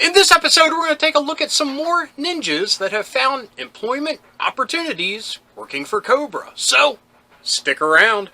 In this episode, we're going to take a look at some more ninjas that have found employment opportunities working for Cobra. So, stick around.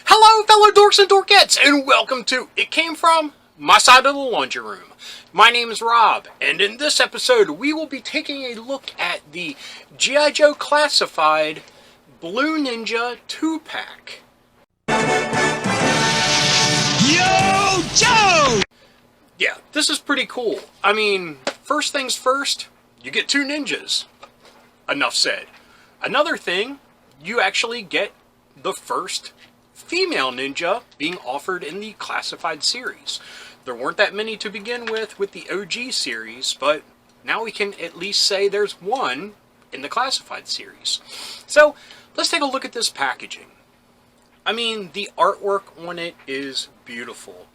Hello, fellow dorks and dorkettes, and welcome to It Came From My Side of the Laundry Room. My name is Rob, and in this episode, we will be taking a look at the G.I. Joe Classified Blue Ninja 2-pack. Yo, Joe! Yeah, this is pretty cool. I mean, first things first, you get two ninjas. Enough said. Another thing, you actually get the first female ninja being offered in the Classified series. There weren't that many to begin with the OG series, but now we can at least say there's one in the Classified series. So, let's take a look at this packaging. I mean, the artwork on it is beautiful.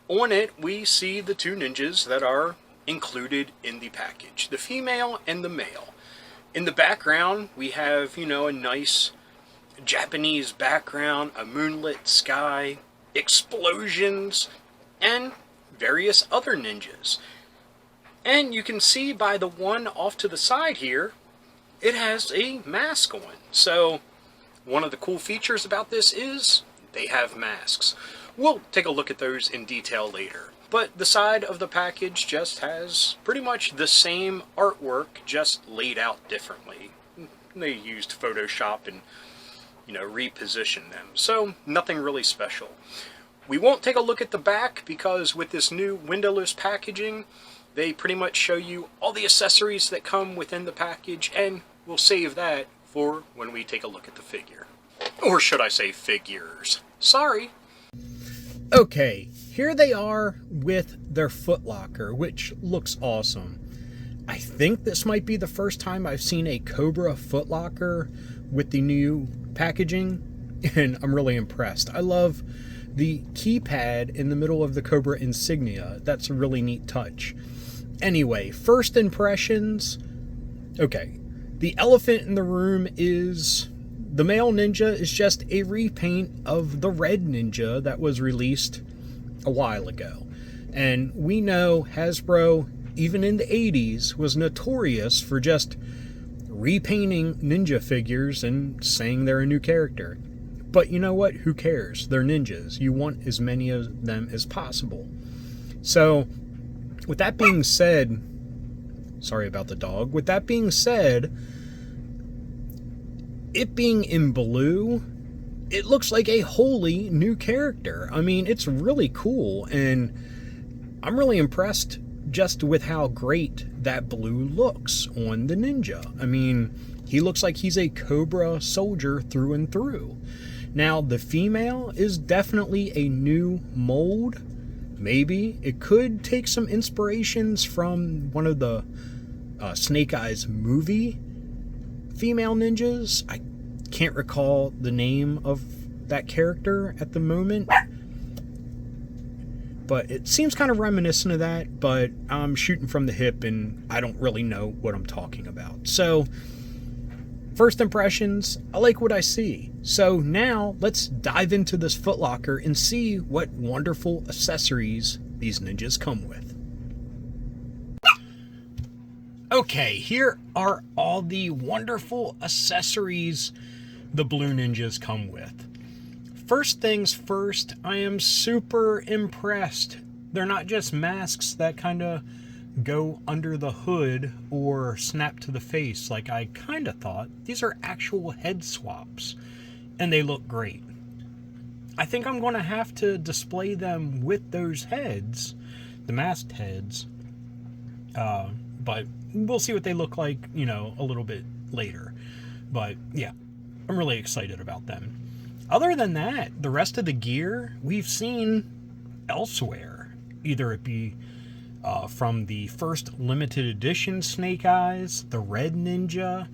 On it, we see the two ninjas that are included in the package, the female and the male. In the background, we have, a nice Japanese background, a moonlit sky, explosions, and various other ninjas. And you can see by the one off to the side here, it has a mask on. So, one of the cool features about this is they have masks. We'll take a look at those in detail later. But the side of the package just has pretty much the same artwork, just laid out differently. They used Photoshop and reposition them. So, nothing really special. We won't take a look at the back because with this new windowless packaging, they pretty much show you all the accessories that come within the package, and we'll save that for when we take a look at the figure. Or should I say figures? Sorry. Okay, here they are with their footlocker, which looks awesome. I think this might be the first time I've seen a Cobra footlocker with the new packaging, and I'm really impressed. I love the keypad in the middle of the Cobra insignia. That's a really neat touch. Anyway, first impressions. Okay, the elephant in the room is the male ninja is just a repaint of the red ninja that was released a while ago. And we know Hasbro, even in the 80s, was notorious for just repainting ninja figures and saying they're a new character. But you know what? Who cares? They're ninjas. You want as many of them as possible. So, with that being said, sorry about the dog. With that being said, it being in blue, it looks like a wholly new character. I mean, it's really cool, and I'm really impressed just with how great that blue looks on the ninja. I mean, he looks like he's a Cobra soldier through and through. Now, the female is definitely a new mold. Maybe. It could take some inspirations from one of the Snake Eyes movie female ninjas. I can't recall the name of that character at the moment, but it seems kind of reminiscent of that, but I'm shooting from the hip and I don't really know what I'm talking about. So, first impressions, I like what I see. So now, let's dive into this footlocker and see what wonderful accessories these ninjas come with. Okay, here are all the wonderful accessories the Blue Ninjas come with. First things first, I am super impressed. They're not just masks that kind of go under the hood or snap to the face like I kind of thought. These are actual head swaps, and they look great. I think I'm going to have to display them with those heads, the masked heads, but we'll see what they look like, a little bit later. But yeah, I'm really excited about them. Other than that, the rest of the gear we've seen elsewhere. Either it be from the first limited edition Snake Eyes, the Red Ninja,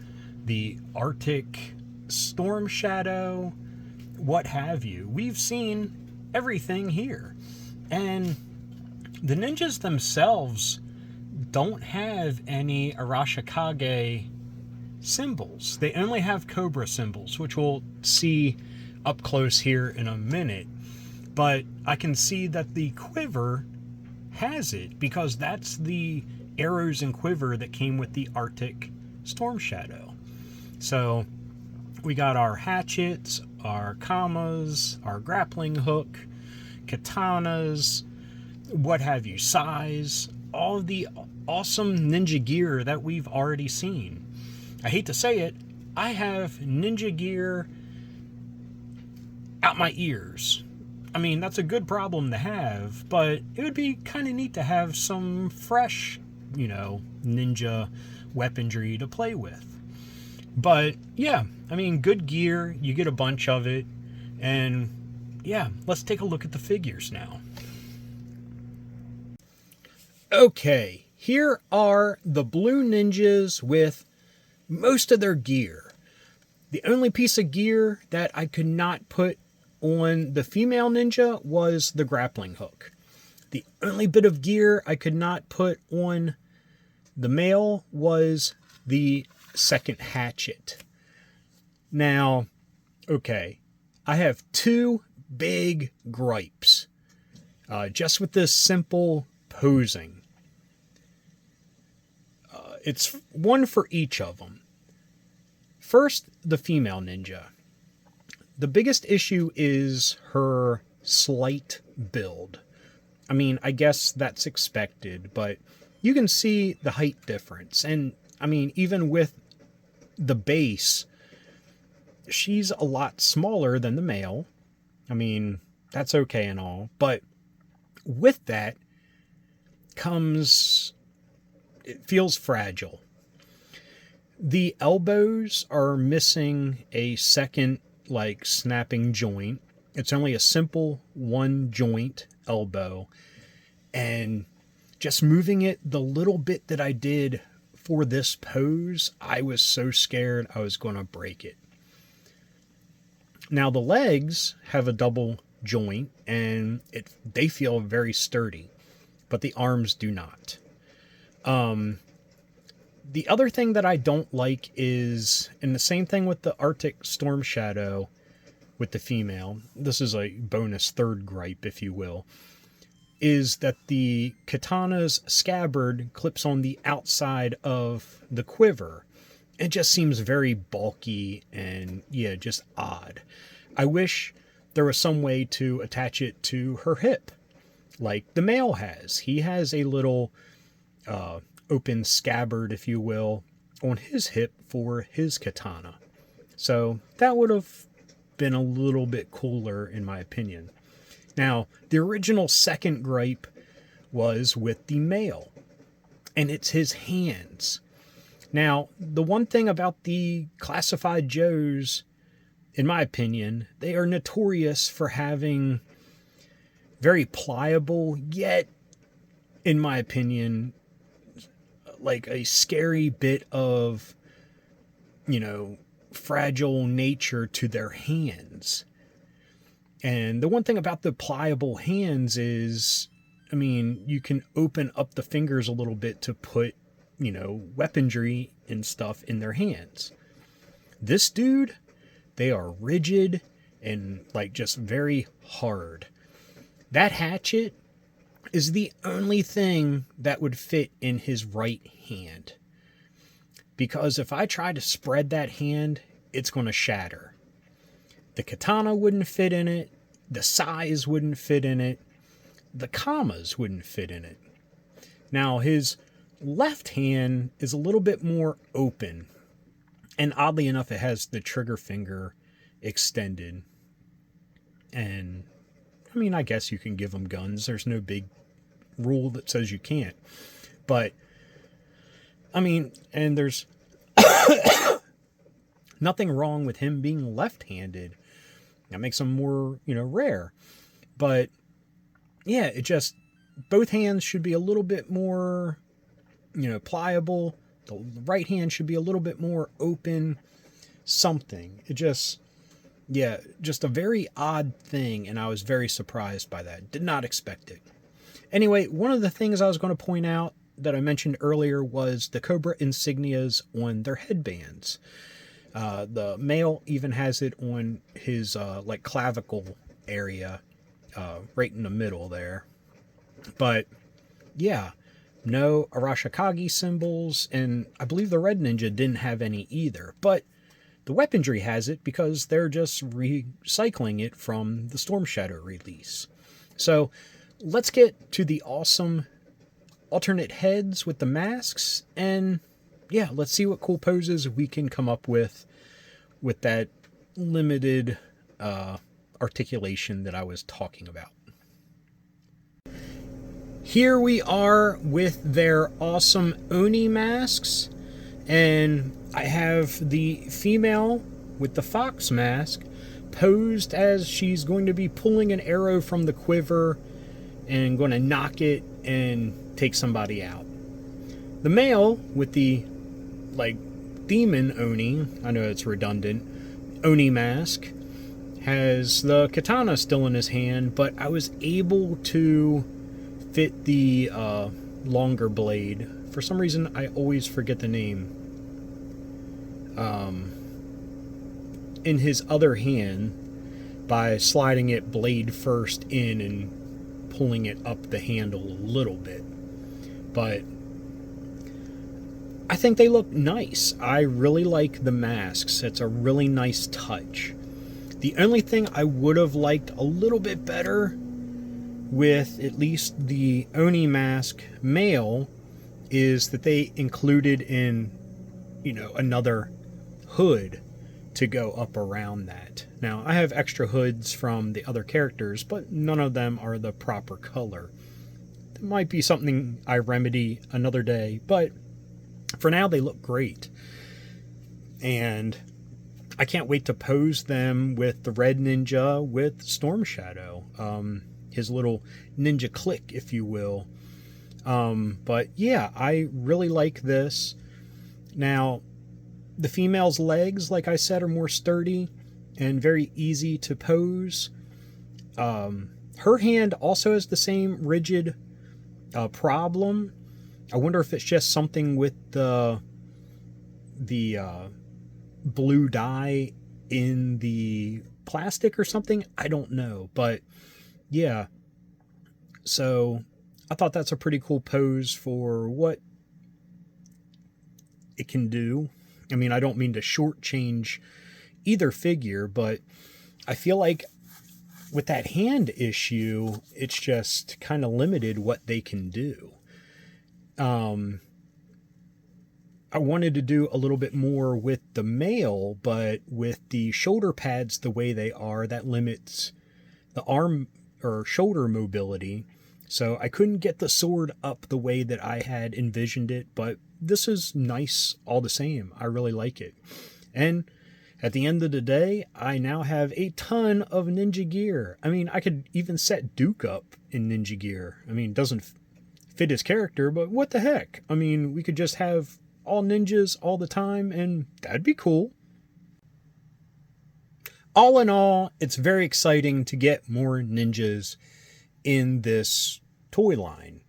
the Arctic Storm Shadow, what have you. We've seen everything here. And the ninjas themselves don't have any Arashikage symbols. They only have Cobra symbols, which we'll see up close here in a minute. But I can see that the quiver has it, because that's the arrows and quiver that came with the Arctic Storm Shadow. So we got our hatchets, our kamas, our grappling hook, katanas, what have you, sais, all of the awesome ninja gear that we've already seen. I hate to say it, I have ninja gear out my ears. I mean, that's a good problem to have, but it would be kind of neat to have some fresh, ninja weaponry to play with. But yeah, I mean, good gear, you get a bunch of it, and yeah, let's take a look at the figures now. Okay, here are the Blue Ninjas with most of their gear. The only piece of gear that I could not put on the female ninja was the grappling hook. The only bit of gear I could not put on the male was the second hatchet. Now, okay, I have two big gripes just with this simple posing. It's one for each of them. First, the female ninja. The biggest issue is her slight build. I mean, I guess that's expected, but you can see the height difference. And I mean, even with the base, she's a lot smaller than the male. I mean, that's okay and all, but with that comes, it feels fragile. The elbows are missing a second, snapping joint. It's only a simple one joint elbow. And just moving it the little bit that I did for this pose, I was so scared I was going to break it. Now the legs have a double joint and they feel very sturdy, but the arms do not. The other thing that I don't like is, and the same thing with the Arctic Storm Shadow with the female, this is a bonus third gripe, if you will, is that the katana's scabbard clips on the outside of the quiver. It just seems very bulky and, just odd. I wish there was some way to attach it to her hip, like the male has. He has a little open scabbard, if you will, on his hip for his katana. So that would have been a little bit cooler, in my opinion. Now, the original second gripe was with the male, and it's his hands. Now, the one thing about the classified Joes, in my opinion, they are notorious for having very pliable, yet, in my opinion, a scary bit of, fragile nature to their hands. And the one thing about the pliable hands is, you can open up the fingers a little bit to put, weaponry and stuff in their hands. This dude, they are rigid and just very hard. That hatchet is the only thing that would fit in his right hand. Because if I try to spread that hand, it's going to shatter. The katana wouldn't fit in it. The sais wouldn't fit in it. The kamas wouldn't fit in it. Now, his left hand is a little bit more open. And oddly enough, it has the trigger finger extended. And, I guess you can give him guns. There's no big rule that says you can't. But, and there's nothing wrong with him being left-handed. That makes him more, rare. But, yeah, both hands should be a little bit more, pliable. The right hand should be a little bit more open. Something. Yeah, just a very odd thing, and I was very surprised by that. Did not expect it. Anyway, one of the things I was going to point out that I mentioned earlier was the Cobra insignias on their headbands. The male even has it on his like clavicle area, right in the middle there. But yeah, no Arashikage symbols, and I believe the Red Ninja didn't have any either. But the weaponry has it because they're just recycling it from the Storm Shadow release. So let's get to the awesome alternate heads with the masks, and yeah, let's see what cool poses we can come up with that limited articulation that I was talking about. Here we are with their awesome Oni masks, and I have the female with the fox mask posed as she's going to be pulling an arrow from the quiver and going to knock it and take somebody out. The male with the like demon Oni, I know it's redundant, Oni mask, has the katana still in his hand, but I was able to fit the longer blade. For some reason, I always forget the name. In his other hand by sliding it blade first in and pulling it up the handle a little bit. But I think they look nice. I really like the masks. It's a really nice touch. The only thing I would have liked a little bit better with at least the Oni mask male is that they included in, another hood to go up around that. Now, I have extra hoods from the other characters, but none of them are the proper color. That might be something I remedy another day, but for now they look great. And I can't wait to pose them with the Red Ninja with Storm Shadow. His little ninja click, if you will. But yeah, I really like this. Now, the female's legs, like I said, are more sturdy and very easy to pose. Her hand also has the same rigid problem. I wonder if it's just something with the blue dye in the plastic or something. I don't know, but yeah. So I thought that's a pretty cool pose for what it can do. I mean, I don't mean to shortchange either figure, but I feel like with that hand issue, it's just kind of limited what they can do. I wanted to do a little bit more with the male, but with the shoulder pads the way they are, that limits the arm or shoulder mobility. So I couldn't get the sword up the way that I had envisioned it, but this is nice all the same. I really like it. And at the end of the day, I now have a ton of ninja gear. I mean, I could even set Duke up in ninja gear. I mean, it doesn't fit his character, but what the heck? I mean, we could just have all ninjas all the time, and that'd be cool. All in all, it's very exciting to get more ninjas in this toy line.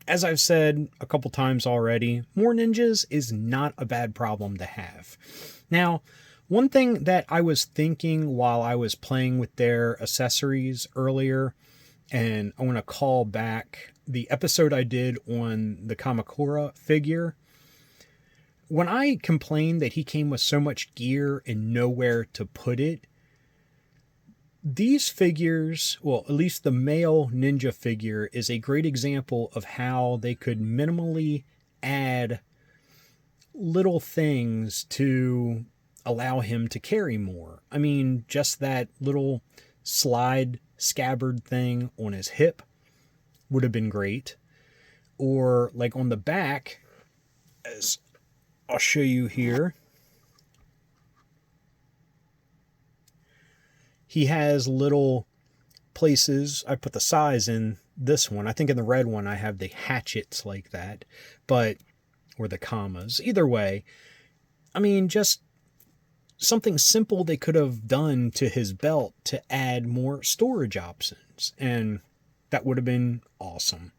As I've said a couple times already, more ninjas is not a bad problem to have. Now, one thing that I was thinking while I was playing with their accessories earlier, and I want to call back the episode I did on the Kamakura figure. When I complained that he came with so much gear and nowhere to put it, these figures, well, at least the male ninja figure, is a great example of how they could minimally add little things to allow him to carry more. I mean, just that little slide scabbard thing on his hip would have been great. Or like on the back, as I'll show you here, he has little places. I put the size in this one. I think in the red one I have the hatchets like that, or the commas. Either way, I mean, just something simple they could have done to his belt to add more storage options, and that would have been awesome.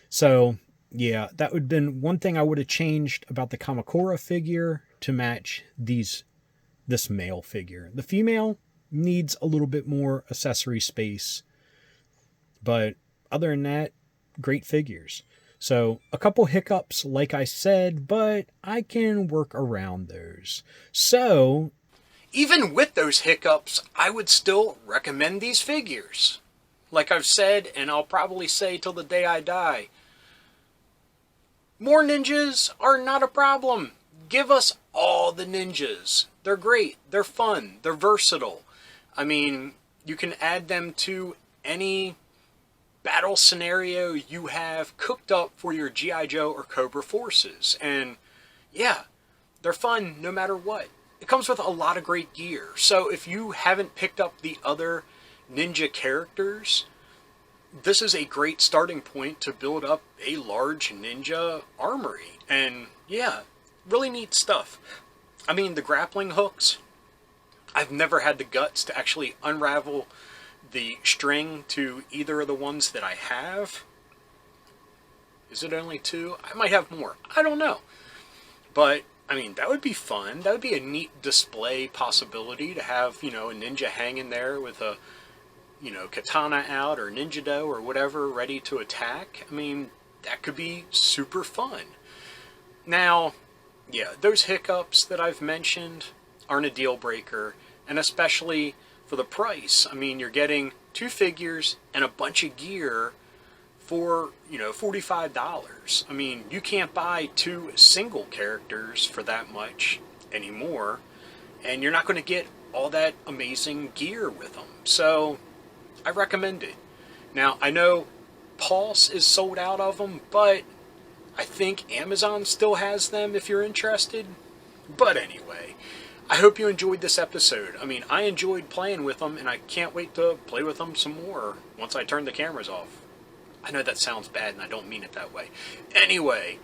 So yeah, that would have been one thing I would have changed about the Kamakura figure to match this male figure. The female needs a little bit more accessory space, but other than that, great figures. So a couple hiccups, like I said, but I can work around those. So even with those hiccups, I would still recommend these figures. Like I've said, and I'll probably say till the day I die, more ninjas are not a problem. Give us all the ninjas. They're great. They're fun. They're versatile. I mean, you can add them to any battle scenario you have cooked up for your G.I. Joe or Cobra forces. And yeah, they're fun no matter what. It comes with a lot of great gear. So if you haven't picked up the other ninja characters, this is a great starting point to build up a large ninja armory. And yeah, really neat stuff. I mean, the grappling hooks, I've never had the guts to actually unravel the string to either of the ones that I have. Is it only 2? I might have more. I don't know. But, I mean, that would be fun. That would be a neat display possibility to have, a ninja hanging there with a, katana out or ninja do or whatever ready to attack. I mean, that could be super fun. Now, yeah, those hiccups that I've mentioned aren't a deal breaker, and especially for the price. I mean, you're getting 2 figures and a bunch of gear for, $45. I mean, you can't buy 2 single characters for that much anymore, and you're not going to get all that amazing gear with them. So, I recommend it. Now, I know Pulse is sold out of them, but I think Amazon still has them if you're interested. But anyway, I hope you enjoyed this episode. I mean, I enjoyed playing with them, and I can't wait to play with them some more once I turn the cameras off. I know that sounds bad, and I don't mean it that way. Anyway,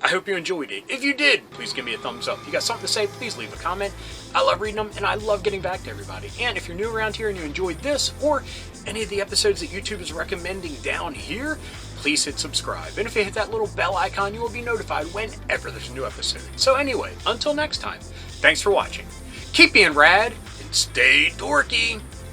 I hope you enjoyed it. If you did, please give me a thumbs up. If you got something to say, please leave a comment. I love reading them, and I love getting back to everybody. And if you're new around here and you enjoyed this, or any of the episodes that YouTube is recommending down here, please hit subscribe. And if you hit that little bell icon, you will be notified whenever there's a new episode. So anyway, until next time, thanks for watching. Keep being rad, and stay dorky.